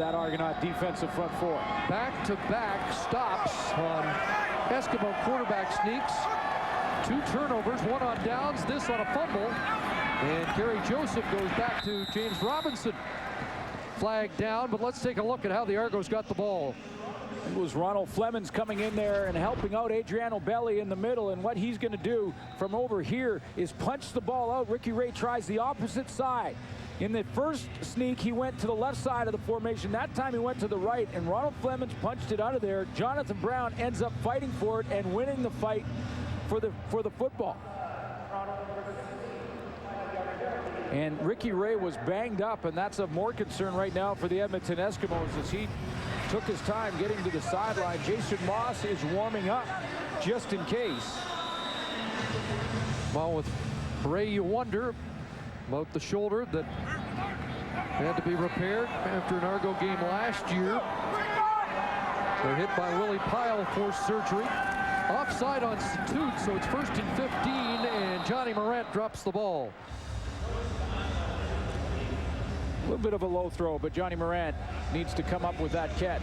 that Argonaut defensive front four. Back-to-back stops on Eskimo quarterback sneaks. 2 turnovers, 1 on downs, this on a fumble. And Gary Joseph goes back to James Robinson. Flag down, but let's take a look at how the Argos got the ball. It was Ronald Flemings coming in there and helping out Adriano Belli in the middle, and what he's going to do from over here is punch the ball out. Ricky Ray tries the opposite side. In the first sneak, he went to the left side of the formation. That time he went to the right, and Ronald Flemings punched it out of there. Jonathan Brown ends up fighting for it and winning the fight for the football. And Ricky Ray was banged up, and that's of more concern right now for the Edmonton Eskimos as he took his time getting to the sideline. Jason Moss is warming up just in case. Well, with Ray, you wonder about the shoulder that had to be repaired after an Argo game last year. They're hit by Willie Pyle, forced surgery. Offside on Toot, so it's 1st and 15, and Johnny Morant drops the ball. A little bit of a low throw, but Johnny Morant needs to come up with that catch.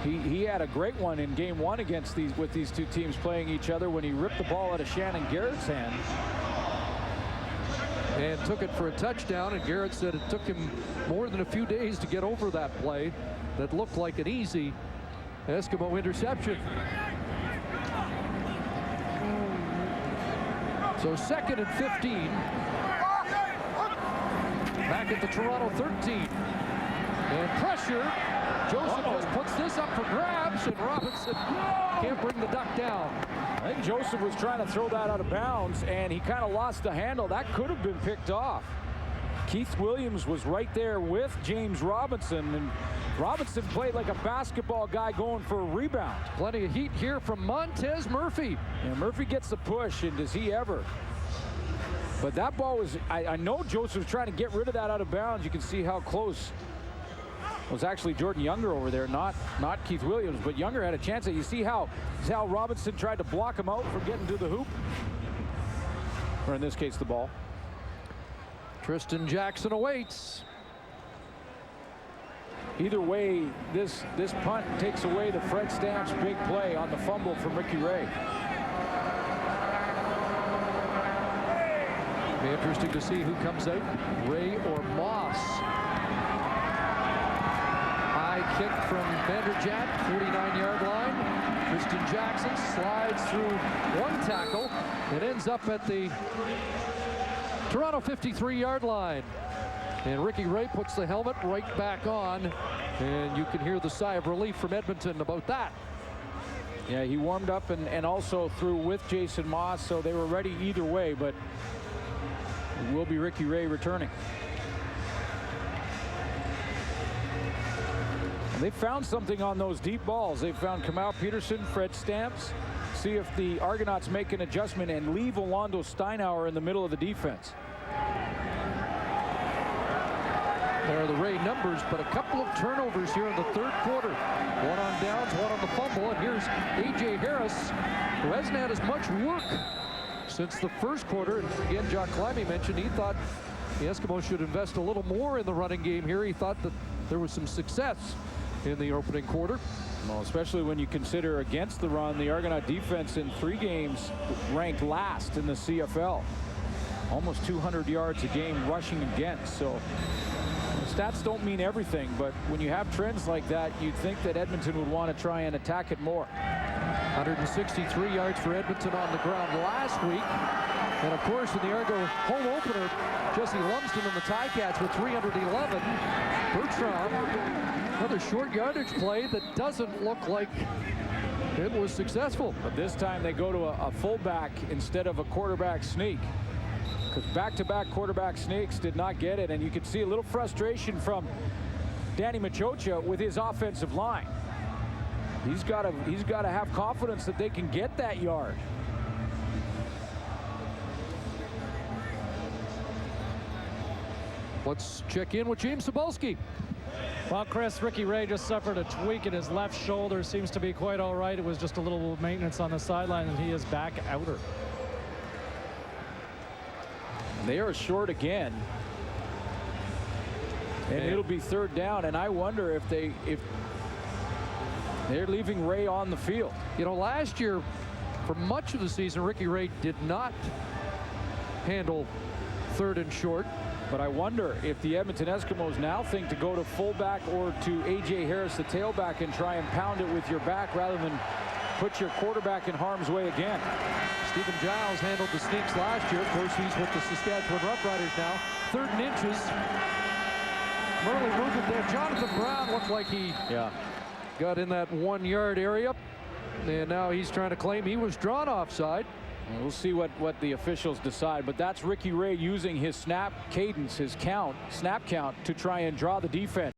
He had a great one in game 1 against with these two teams playing each other when he ripped the ball out of Shannon Garrett's hand. And took it for a touchdown, and Garrett said it took him more than a few days to get over that play that looked like an easy Eskimo interception. So 2nd and 15. Back at the Toronto 13. And pressure. Joseph just puts this up for grabs, and Robinson can't bring the duck down. I think Joseph was trying to throw that out of bounds, and he kind of lost the handle. That could have been picked off. Keith Williams was right there with James Robinson, and Robinson played like a basketball guy going for a rebound. Plenty of heat here from Montez Murphy. And Murphy gets the push, and does he ever? But that ball was, I know Joseph was trying to get rid of that out of bounds. You can see how close. It was actually Jordan Younger over there, not Keith Williams, but Younger had a chance. You see how Robinson tried to block him out from getting to the hoop? Or in this case, the ball. Tristan Jackson awaits. Either way, this punt takes away the Fred Stamps big play on the fumble from Ricky Ray. Be interesting to see who comes out, Ray or Moss. High kick from Vanderjagt, 49-yard line. Tristan Jackson slides through 1 tackle. It ends up at the Toronto 53-yard line. And Ricky Ray puts the helmet right back on. And you can hear the sigh of relief from Edmonton about that. Yeah, he warmed up and also threw with Jason Moss, so they were ready either way, but it will be Ricky Ray returning. And they found something on those deep balls. They found Kamau Peterson, Fred Stamps. See if the Argonauts make an adjustment and leave Orlando Steinauer in the middle of the defense. There are the Ray numbers, but a couple of turnovers here in the 3rd quarter. 1 on downs, 1 on the fumble, and here's A.J. Harris, who hasn't had as much work since the 1st quarter. And again, Jock Climbey mentioned he thought the Eskimos should invest a little more in the running game here. He thought that there was some success in the opening quarter. Well, especially when you consider against the run, the Argonaut defense in 3 games ranked last in the CFL. Almost 200 yards a game rushing against. So stats don't mean everything, but when you have trends like that, you'd think that Edmonton would want to try and attack it more. 163 yards for Edmonton on the ground last week. And of course, in the Argo home opener, Jesse Lumsden and the Ticats with 311. Bertram, another short yardage play that doesn't look like it was successful. But this time they go to a fullback instead of a quarterback sneak. Because back-to-back quarterback sneaks did not get it, and you could see a little frustration from Danny Machocha with his offensive line. He's got to have confidence that they can get that yard. Let's check in with James Cebulski. Well, Chris, Ricky Ray just suffered a tweak in his left shoulder. Seems to be quite all right. It was just a little maintenance on the sideline, and he is back outer. They are short again. And it'll be third down, and I wonder if they're leaving Ray on the field. You know, last year, for much of the season, Ricky Ray did not handle third and short. But I wonder if the Edmonton Eskimos now think to go to fullback or to A.J. Harris, the tailback, and try and pound it with your back rather than put your quarterback in harm's way again. Stephen Giles handled the sneaks last year. Of course, he's with the Saskatchewan Roughriders now. 3rd and inches. Early movement there. Jonathan Brown looked like he got in that 1-yard area. And now he's trying to claim he was drawn offside. We'll see what the officials decide, but that's Ricky Ray using his snap cadence, his snap count, to try and draw the defense.